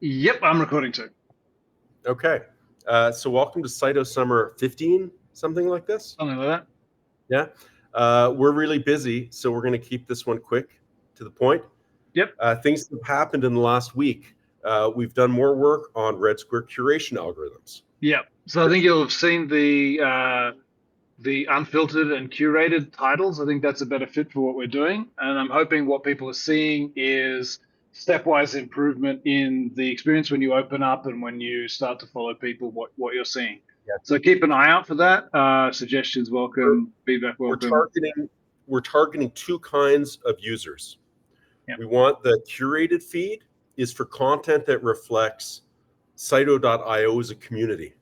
Yep, I'm recording too. Okay. So welcome to Saito Summer 15, something like this. Something like that. Yeah. We're really busy, so we're going to keep this one quick to the point. Yep. Things have happened in the last week. We've done more work on RedSquare curation algorithms. Yep. So I think you'll have seen the unfiltered and curated titles. I think that's a better fit for what we're doing. And I'm hoping what people are seeing is stepwise improvement in the experience when you open up and when you start to follow people, what you're seeing. Yeah. So keep an eye out for that. Suggestions welcome, feedback welcome. We're targeting two kinds of users. Yep. We want the curated feed is for content that reflects Saito.io as a community.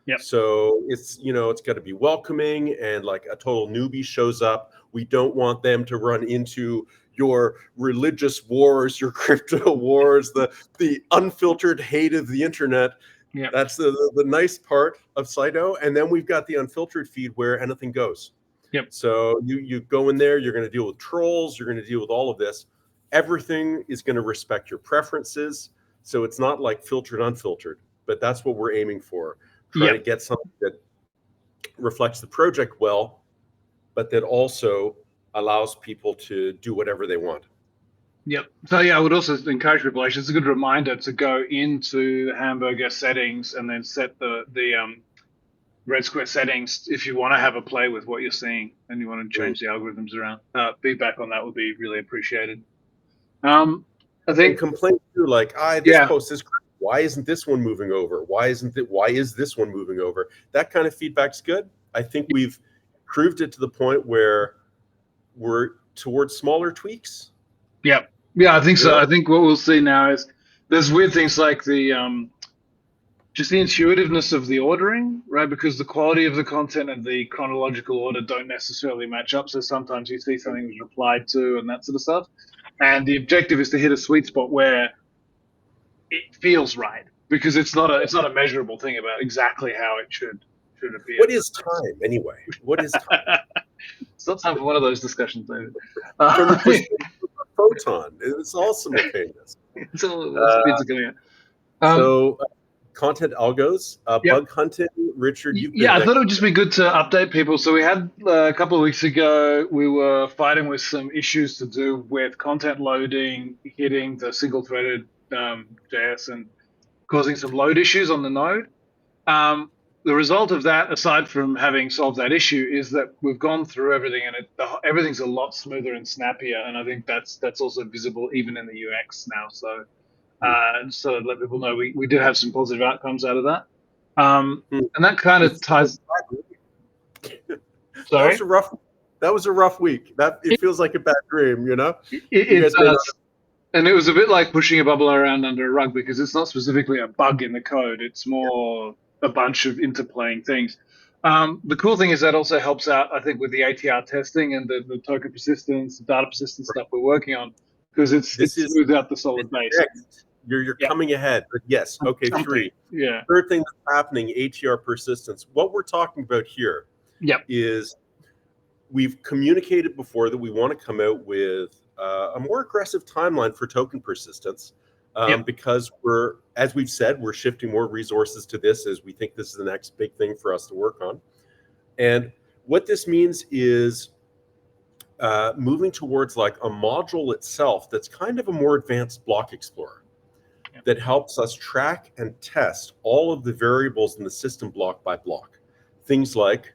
Yep. So it's got to be welcoming, and like a total newbie shows up, we don't want them to run into your religious wars, your crypto wars, the unfiltered hate of the internet. Yep. That's the nice part of Saito. And then we've got the unfiltered feed where anything goes. Yep. So you go in there, you're going to deal with trolls, you're going to deal with all of this. Everything is going to respect your preferences. So it's not like filtered, unfiltered, but that's what we're aiming for. Trying to get something that reflects the project well, but that also allows people to do whatever they want. Yep. So yeah, I would also encourage people. Actually, it's a good reminder to go into the Hamburger settings and then set the RedSquare settings if you want to have a play with what you're seeing and you want to change the algorithms around. Feedback on that would be really appreciated. I think complaints too, like this post is great. Why isn't this one moving over? Why is this one moving over? That kind of feedback's good. I think we've proved it to the point where we're towards smaller tweaks. Yeah, I think so. I think what we'll see now is there's weird things like the just the intuitiveness of the ordering, right? Because the quality of the content and the chronological order don't necessarily match up. So sometimes you see something was replied to and that sort of stuff. And the objective is to hit a sweet spot where it feels right, because it's not a measurable thing about exactly how it should appear. What is time anyway? What is time? It's not time for one of those discussions, David. From the perspective of a photon, it's all simultaneous. It's all speeds are going out. So content algos, bug hunting. Richard, I thought it would just be good to update people. So we had a couple of weeks ago, we were fighting with some issues to do with content loading, hitting the single-threaded JS and causing some load issues on the node. The result of that, aside from having solved that issue, is that we've gone through everything and everything's a lot smoother and snappier. And I think that's also visible even in the UX now. So so let people know we did have some positive outcomes out of that. And that kind of ties. Sorry? That was a rough week. It feels like a bad dream, you know? It does. And it was a bit like pushing a bubble around under a rug, because it's not specifically a bug in the code. It's more a bunch of interplaying things. The cool thing is that also helps out, I think, with the ATR testing and the token persistence, the data persistence stuff we're working on, because it's smoothed out the solid base. You're coming ahead, but yes. Okay, 3. Yeah. Third thing that's happening, ATR persistence. What we're talking about here is we've communicated before that we want to come out with a more aggressive timeline for token persistence, because as we've said, we're shifting more resources to this as we think this is the next big thing for us to work on. And what this means is moving towards like a module itself that's kind of a more advanced block explorer that helps us track and test all of the variables in the system block by block. Things like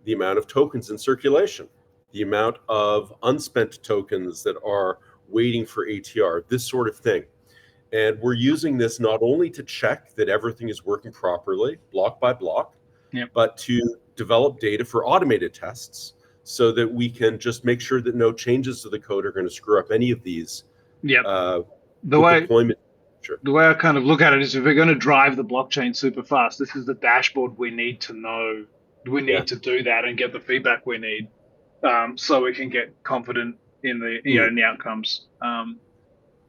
the amount of tokens in circulation, the amount of unspent tokens that are waiting for ATR, this sort of thing. And we're using this not only to check that everything is working properly, block by block, but to develop data for automated tests so that we can just make sure that no changes to the code are going to screw up any of these deployment. The way I kind of look at it is, if we're going to drive the blockchain super fast, this is the dashboard we need to know. We need to do that and get the feedback we need, so we can get confident in the in the outcomes.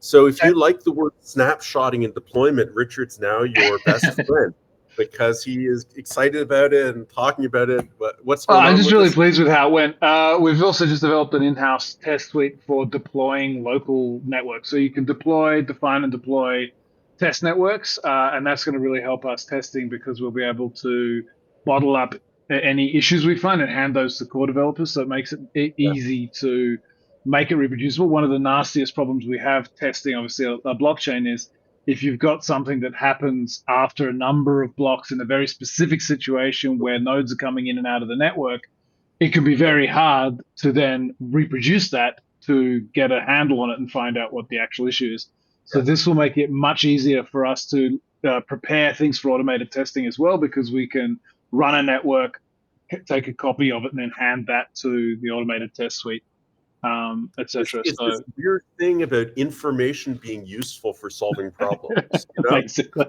So if you like the word snapshotting and deployment, Richard's now your best friend, because he is excited about it and talking about it. But what's going on? I'm just really pleased with how it went. We've also just developed an in-house test suite for deploying local networks. So you can define and deploy test networks, and that's going to really help us testing because we'll be able to bottle up any issues we find and hand those to core developers. So it makes it easy to make it reproducible. One of the nastiest problems we have testing, obviously, a blockchain is if you've got something that happens after a number of blocks in a very specific situation where nodes are coming in and out of the network, it can be very hard to then reproduce that to get a handle on it and find out what the actual issue is. So this will make it much easier for us to prepare things for automated testing as well, because we can run a network, take a copy of it, and then hand that to the automated test suite, etc. It's this weird thing about information being useful for solving problems. You know? Basically.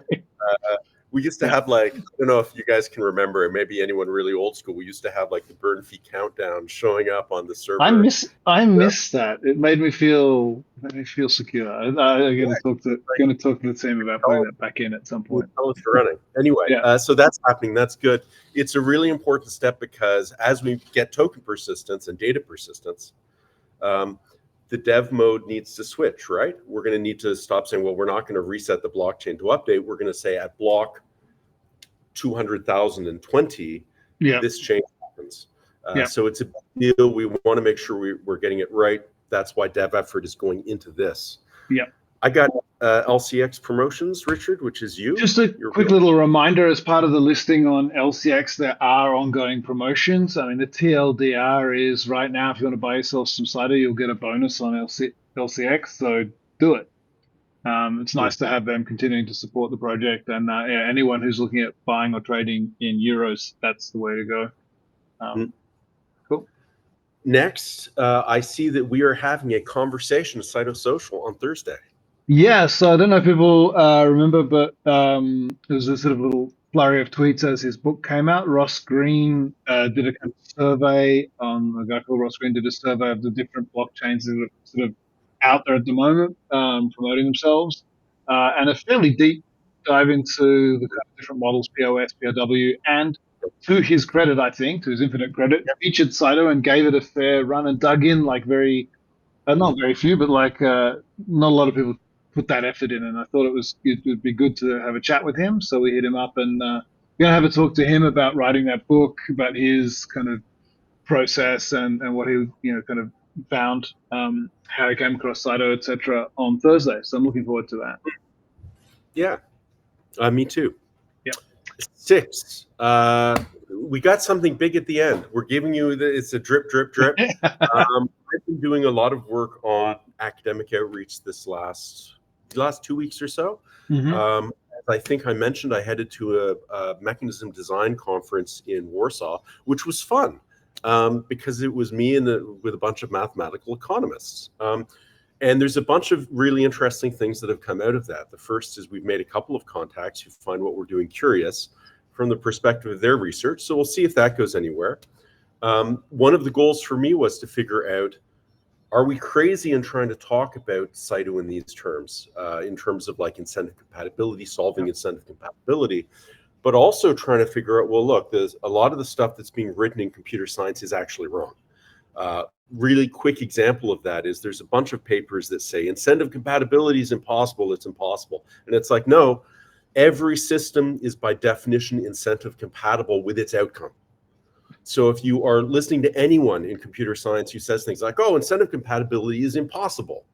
We used to have like, I don't know if you guys can remember, maybe anyone really old school, we used to have like the burn fee countdown showing up on the server. I miss that. It made me feel secure. I'm gonna talk to the team about putting that back in at some point. Running. Anyway, so that's happening. That's good. It's a really important step because as we get token persistence and data persistence, the dev mode needs to switch, right? We're going to need to stop saying, well, we're not going to reset the blockchain to update. We're going to say at block 200,020, this change happens. So it's a big deal. We want to make sure we're getting it right. That's why dev effort is going into this. I got LCX Promotions, Richard, which is you. Just a quick little reminder, as part of the listing on LCX, there are ongoing promotions. I mean, the TLDR is right now, if you want to buy yourself some Saito, you'll get a bonus on LCX, so do it. It's nice to have them continuing to support the project, and anyone who's looking at buying or trading in euros, that's the way to go. Cool. Next, I see that we are having a conversation with Saito Social on Thursday. Yeah, so I don't know if people remember, but there was a sort of little flurry of tweets as his book came out. Ross Green did a kind of survey on a guy called Ross Green did a survey of the different blockchains that are sort of out there at the moment, promoting themselves, and a fairly deep dive into the kind of different models, POS, POW, and to his credit, I think, to his infinite credit, featured Saito and gave it a fair run and dug in like not very few, but like not a lot of people put that effort in, and I thought it would be good to have a chat with him. So we hit him up, and we're gonna have a talk to him about writing that book, about his kind of process and what he kind of found, how he came across Saito, etc. on Thursday. So I'm looking forward to that. Yeah, me too. Yeah. 6. We got something big at the end. We're giving you it's a drip. I've been doing a lot of work on academic outreach this last 2 weeks or so. As I think I mentioned, I headed to a mechanism design conference in Warsaw, which was fun because it was me with a bunch of mathematical economists. And there's a bunch of really interesting things that have come out of that. The first is we've made a couple of contacts who find what we're doing curious from the perspective of their research. So we'll see if that goes anywhere. One of the goals for me was to figure out, are we crazy in trying to talk about Saito in these terms, in terms of like incentive compatibility, solving incentive compatibility, but also trying to figure out, well, look, there's a lot of the stuff that's being written in computer science is actually wrong. Really quick example of that is there's a bunch of papers that say incentive compatibility is impossible, it's impossible. And it's like, no, every system is by definition incentive compatible with its outcome. So if you are listening to anyone in computer science who says things like, oh, incentive compatibility is impossible,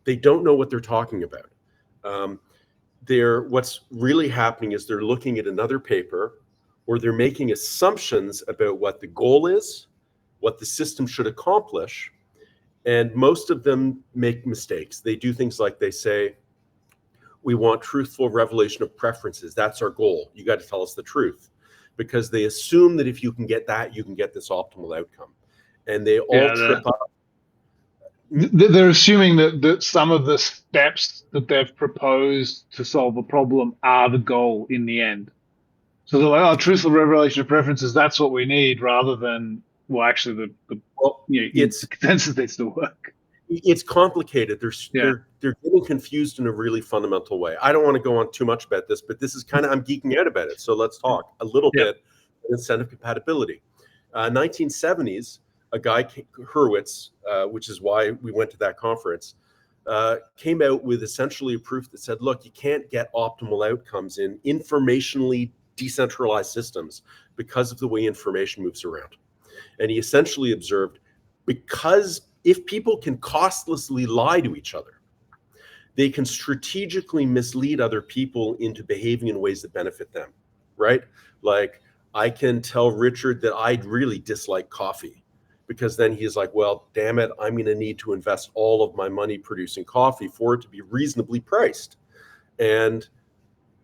they don't know what they're talking about. What's really happening is they're looking at another paper, or they're making assumptions about what the goal is, what the system should accomplish, and most of them make mistakes. They do things like they say, we want truthful revelation of preferences. That's our goal. You got to tell us the truth. Because they assume that if you can get that, you can get this optimal outcome. And they all trip up. They're assuming that some of the steps that they've proposed to solve a problem are the goal in the end. So they're like, oh, truthful revelation of preferences, that's what we need, rather than, well, actually, the consensus needs to work. It's complicated. They're getting confused in a really fundamental way. I don't want to go on too much about this, but this is kind of, I'm geeking out about it. So let's talk a little bit about incentive compatibility. 1970s, a guy, Hurwitz, which is why we went to that conference, came out with essentially a proof that said, look, you can't get optimal outcomes in informationally decentralized systems because of the way information moves around. And he essentially observed, because if people can costlessly lie to each other, they can strategically mislead other people into behaving in ways that benefit them, right? Like, I can tell Richard that I really dislike coffee, because then he's like, well, damn it, I'm going to need to invest all of my money producing coffee for it to be reasonably priced. And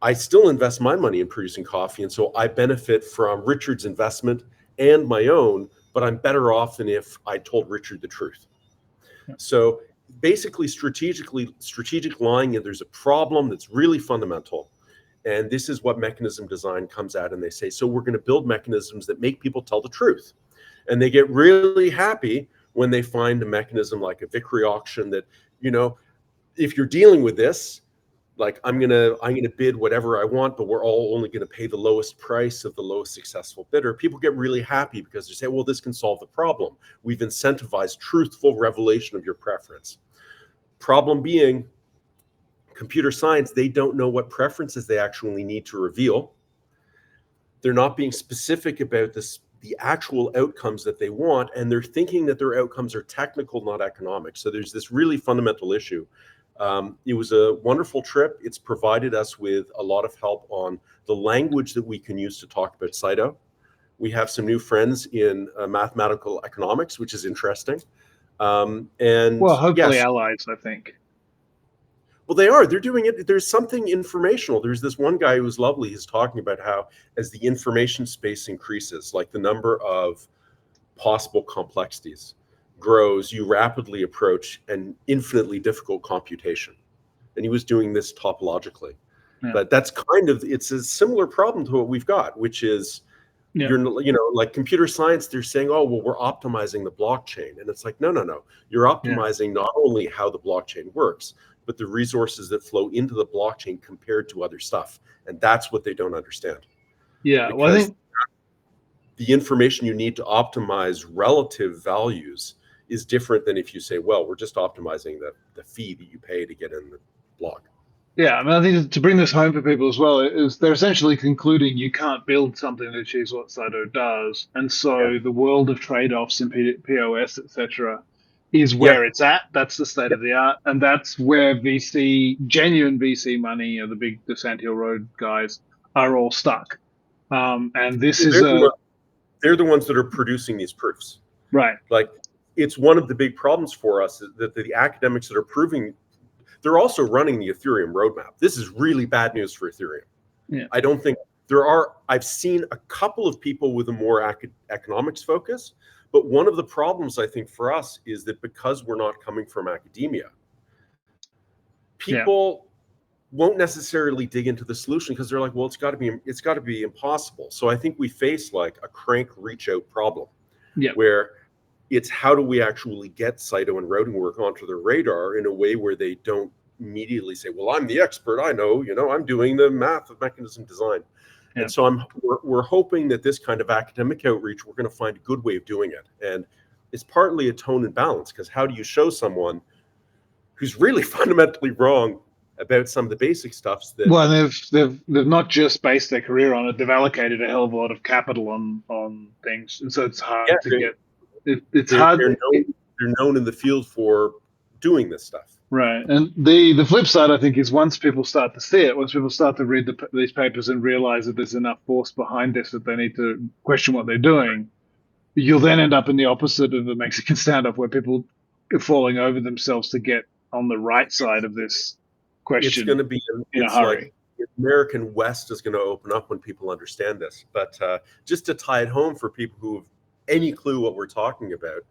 I still invest my money in producing coffee. And so I benefit from Richard's investment and my own, but I'm better off than if I told Richard the truth. Yeah. So basically, strategic lying, and there's a problem that's really fundamental. And this is what mechanism design comes at. And they say, so we're going to build mechanisms that make people tell the truth. And they get really happy when they find a mechanism like a Victory auction that, you know, if you're dealing with this, like, I'm gonna bid whatever I want, but we're all only gonna pay the lowest price of the lowest successful bidder. People get really happy because they say, well, this can solve the problem. We've incentivized truthful revelation of your preference. Problem being, computer science, they don't know what preferences they actually need to reveal. They're not being specific about the actual outcomes that they want, and they're thinking that their outcomes are technical, not economic. So there's this really fundamental issue. It was a wonderful trip. It's provided us with a lot of help on the language that we can use to talk about Saito. We have some new friends in mathematical economics, which is interesting. And well, hopefully yes, allies, I think. well, they are. They're doing it. There's something informational. There's this one guy who's lovely. He's talking about how, as the information space increases, like the number of possible complexities grows, you rapidly approach an infinitely difficult computation. And he was doing this topologically. Yeah. But that's it's a similar problem to what we've got, which is, yeah, like computer science, they're saying, oh, well, we're optimizing the blockchain. And it's like, no. You're optimizing not only how the blockchain works, but the resources that flow into the blockchain compared to other stuff. And that's what they don't understand. Yeah, because well, I think the information you need to optimize relative values is different than if you say, well, we're just optimizing the fee that you pay to get in the block. Yeah, I mean, I think to bring this home for people as well, is they're essentially concluding you can't build something that achieves what Saito does, and so the world of trade-offs and POS, etc., is where it's at. That's the state of the art, and that's where genuine VC money, the big Descent Hill Road guys, are all stuck. And this they're the ones that are producing these proofs, right? Like, it's one of the big problems for us is that the academics that are proving. They're also running the Ethereum roadmap. This is really bad news for Ethereum. Yeah. I don't think I've seen a couple of people with a more economics focus, but one of the problems I think for us is that because we're not coming from academia, people won't necessarily dig into the solution because they're like, well, it's got to be impossible. So I think we face like a crank reach out problem, where it's how do we actually get Saito and routing work onto their radar in a way where they don't immediately say, well, I'm the expert, I know, I'm doing the math of mechanism design. And so we're hoping that this kind of academic outreach, we're going to find a good way of doing it. And it's partly a tone and balance, because how do you show someone who's really fundamentally wrong about some of the basic stuffs that... Well, they've not just based their career on it, they've allocated a hell of a lot of capital on things. And so it's hard to get... It's hard. They're known in the field for doing this stuff, right? And the flip side, I think, is once people start to see it, once people start to read these papers and realize that there's enough force behind this that they need to question what they're doing, you'll then end up in the opposite of the Mexican standoff, where people are falling over themselves to get on the right side of this question. It's going to be in a hurry. Like the American West is going to open up when people understand this. But just to tie it home for people who have any clue what we're talking about,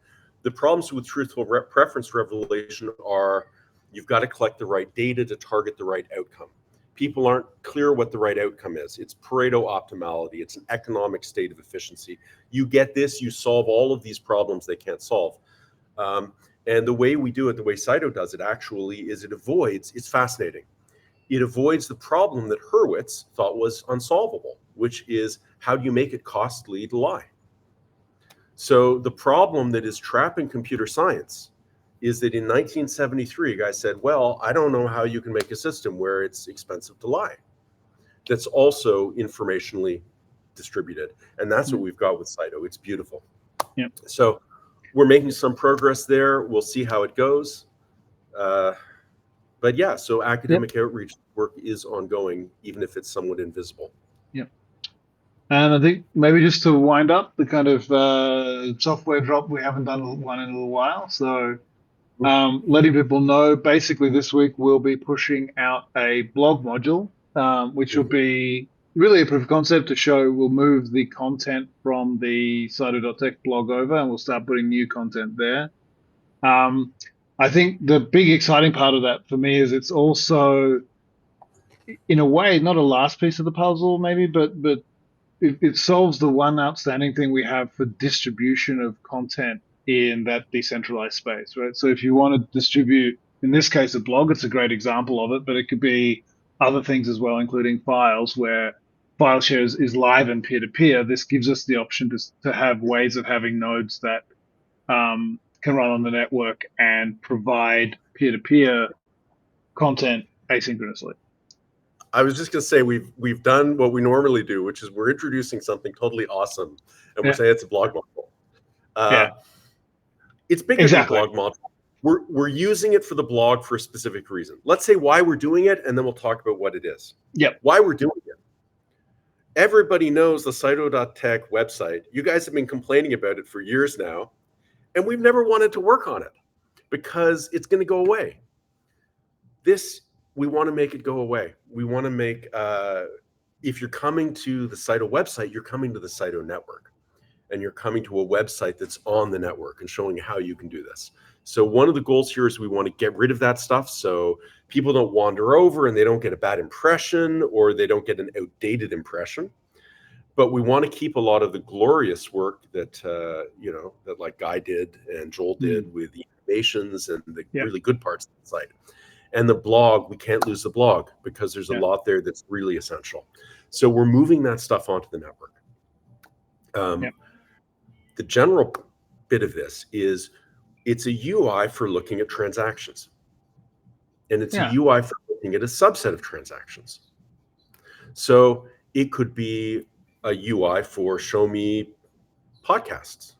the problems with truthful preference revelation are you've got to collect the right data to target the right outcome. People aren't clear what the right outcome is. It's Pareto optimality. It's an economic state of efficiency. You get this, you solve all of these problems they can't solve. And the way we do it, the way Saito does it actually, is it's fascinating. It avoids the problem that Hurwitz thought was unsolvable, which is how do you make it costly to lie? So the problem that is trapping computer science is that in 1973, a guy said, well, I don't know how you can make a system where it's expensive to lie that's also informationally distributed. And that's what we've got with Saito. It's beautiful. Yeah. So we're making some progress there. We'll see how it goes. But yeah, so academic outreach work is ongoing, even if it's somewhat invisible. Yeah. And I think maybe just to wind up the kind of software drop, we haven't done one in a little while. So letting people know, basically this week we'll be pushing out a blog module, which will be really a proof of concept to show we'll move the content from the Saito.tech blog over and we'll start putting new content there. I think the big exciting part of that for me is it's also, in a way, not a last piece of the puzzle maybe, but it solves the one outstanding thing we have for distribution of content in that decentralized space, right? So if you want to distribute, in this case, a blog, it's a great example of it, but it could be other things as well, including files where file shares is live and peer-to-peer. This gives us the option to have ways of having nodes that can run on the network and provide peer-to-peer content asynchronously. I was just going to say we've done what we normally do, which is we're introducing something totally awesome, and we're saying it's a blog module. It's bigger than a blog module. We're using it for the blog for a specific reason. Let's say why we're doing it, and then we'll talk about what it is. Why we're doing it. Everybody knows the Saito.tech website. You guys have been complaining about it for years now, and we've never wanted to work on it because it's going to go away. We want to make it go away. We want to make, if you're coming to the Saito website, you're coming to the Saito network, and you're coming to a website that's on the network and showing how you can do this. So one of the goals here is we want to get rid of that stuff so people don't wander over and they don't get a bad impression or they don't get an outdated impression. But we want to keep a lot of the glorious work that, that like Guy did and Joel did with the animations and the really good parts of the site. And the blog, we can't lose the blog because there's a lot there that's really essential. So we're moving that stuff onto the network. The general bit of this is it's a UI for looking at transactions. And it's a UI for looking at a subset of transactions. So it could be a UI for show me podcasts.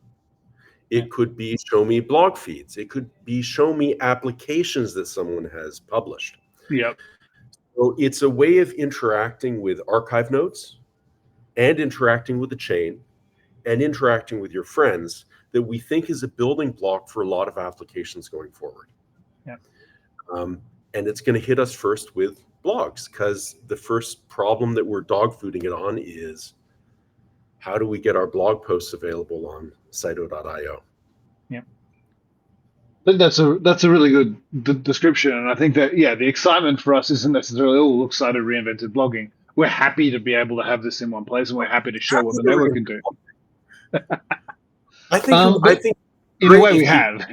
It could be show me blog feeds. It could be show me applications that someone has published. So it's a way of interacting with archive nodes and interacting with the chain and interacting with your friends that we think is a building block for a lot of applications going forward. And it's going to hit us first with blogs because the first problem that we're dog fooding it on is how do we get our blog posts available on Saito.io? I think that's a really good description, and I think that the excitement for us isn't necessarily look, Saito reinvented blogging. We're happy to be able to have this in one place, and we're happy to show what the network can do. I think in a way we have.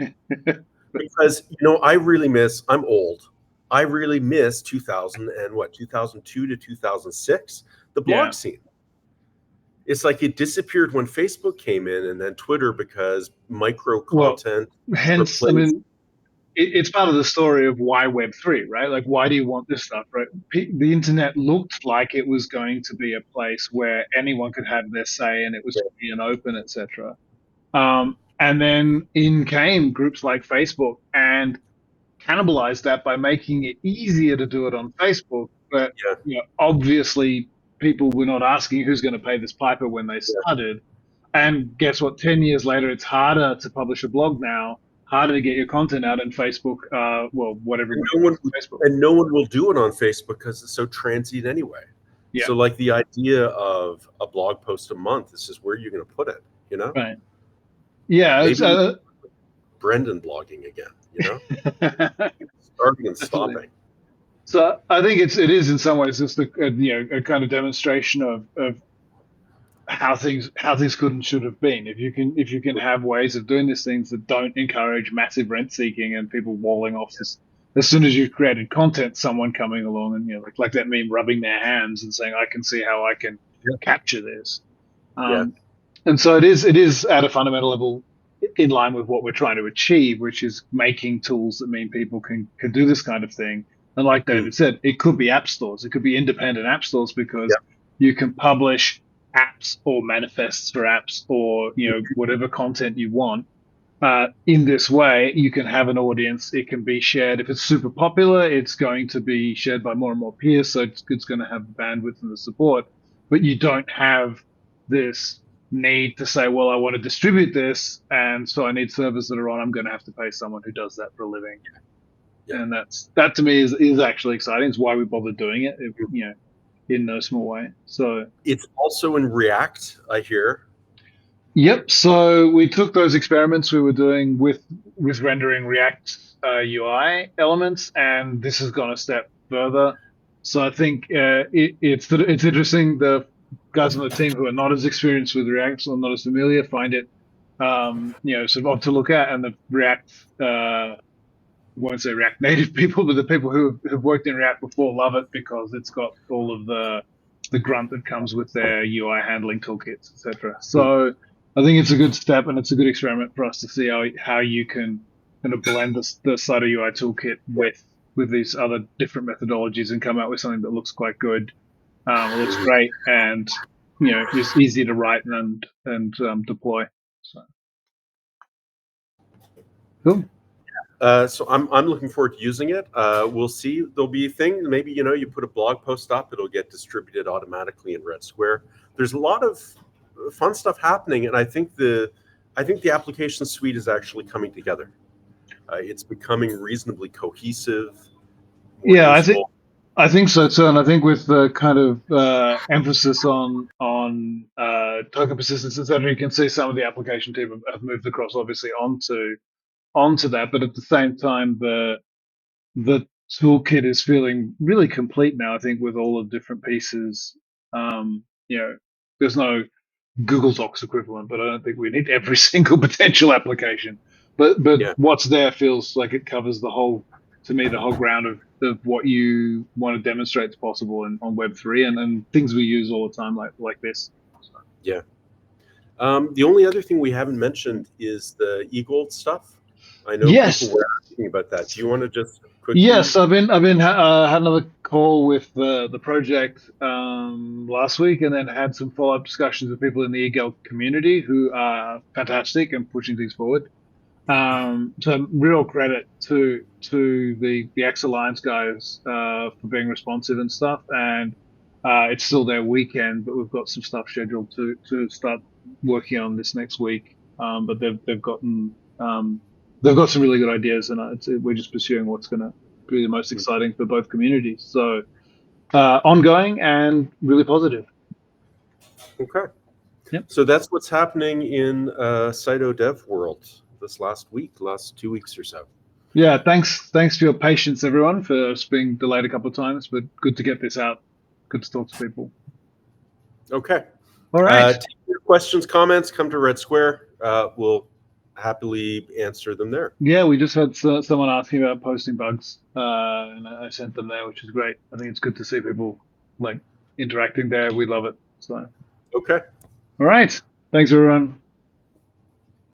Because I really miss. I'm old. I really miss 2002 to 2006, the blog scene. It's like it disappeared when Facebook came in and then Twitter because micro content. Hence, I mean, it's part of the story of why Web3, right? Like, why do you want this stuff, right? The internet looked like it was going to be a place where anyone could have their say and it was free and open, etc. And then in came groups like Facebook and cannibalized that by making it easier to do it on Facebook. But obviously, people were not asking who's going to pay this piper when they started. And guess what? 10 years later, it's harder to publish a blog now, harder to get your content out in Facebook. Whatever. And no one will do it on Facebook because it's so transient anyway. So like the idea of a blog post a month is just where you're going to put it, Right. Yeah. Maybe Brendan blogging again, starting and stopping. So I think it is in some ways just a kind of demonstration of how things could and should have been. If you can have ways of doing these things that don't encourage massive rent seeking and people walling off this, as soon as you've created content, someone coming along and like that meme, rubbing their hands and saying, I can see how I can capture this. And so it is at a fundamental level. in line with what we're trying to achieve, which is making tools that mean people can do this kind of thing. And like David said, it could be app stores, it could be independent app stores, because Yep. you can publish apps or manifests for apps, or whatever content you want. In this way, you can have an audience. It can be shared. If it's super popular, it's going to be shared by more and more peers. So it's going to have the bandwidth and the support. But you don't have this need to say, well, I want to distribute this, and so I need servers that are on. I'm going to have to pay someone who does that for a living. Yeah. And that to me is actually exciting. It's why we bother doing it, in no small way. So it's also in React, I hear. Yep. So we took those experiments we were doing with rendering React UI elements, and this has gone a step further. So I think it's interesting. The guys on the team who are not as experienced with React or not as familiar find it sort of odd to look at, and the React won't say React native people, but the people who have worked in React before love it because it's got all of the grunt that comes with their UI handling toolkits, etc. So I think it's a good step, and it's a good experiment for us to see how you can kind of blend the Saito UI toolkit with these other different methodologies and come out with something that looks quite good. It looks great, and is easy to write and deploy. So cool. So I'm looking forward to using it. We'll see. There'll be a thing. Maybe you put a blog post up, it'll get distributed automatically in RedSquare. There's a lot of fun stuff happening, and I think the application suite is actually coming together. It's becoming reasonably cohesive, more Yeah, usable. I think so too, and I think with the kind of emphasis on token persistence, etc., you can see some of the application team have moved across, obviously, onto that. But at the same time, the toolkit is feeling really complete now. I think with all the different pieces, there's no Google Docs equivalent, but I don't think we need every single potential application. But Yeah. what's there feels like it covers to me, the whole ground of what you want to demonstrate is possible on Web3 and things we use all the time like this. So. Yeah. The only other thing we haven't mentioned is the eGold stuff. I know people Yes, were asking about that. Do you want to just quickly? yes, I've been had another call with the project last week, and then had some follow up discussions with people in the eGold community who are fantastic and pushing things forward. So real credit to the X Alliance guys for being responsive and stuff. And it's still their weekend, but we've got some stuff scheduled to start working on this next week. But they've got some really good ideas, and we're just pursuing what's going to be the most exciting for both communities. So ongoing and really positive. Okay. Yep. So that's what's happening in Saito Dev world this last 2 weeks or so. Yeah, thanks for your patience, everyone, for us being delayed a couple of times, but good to get this out. Good to talk to people. Okay. All right. Take your questions, comments, come to RedSquare. We'll happily answer them there. Yeah, we just had someone asking about posting bugs, and I sent them there, which is great. I think it's good to see people like interacting there. We love it. So, Okay. all right. Thanks, everyone.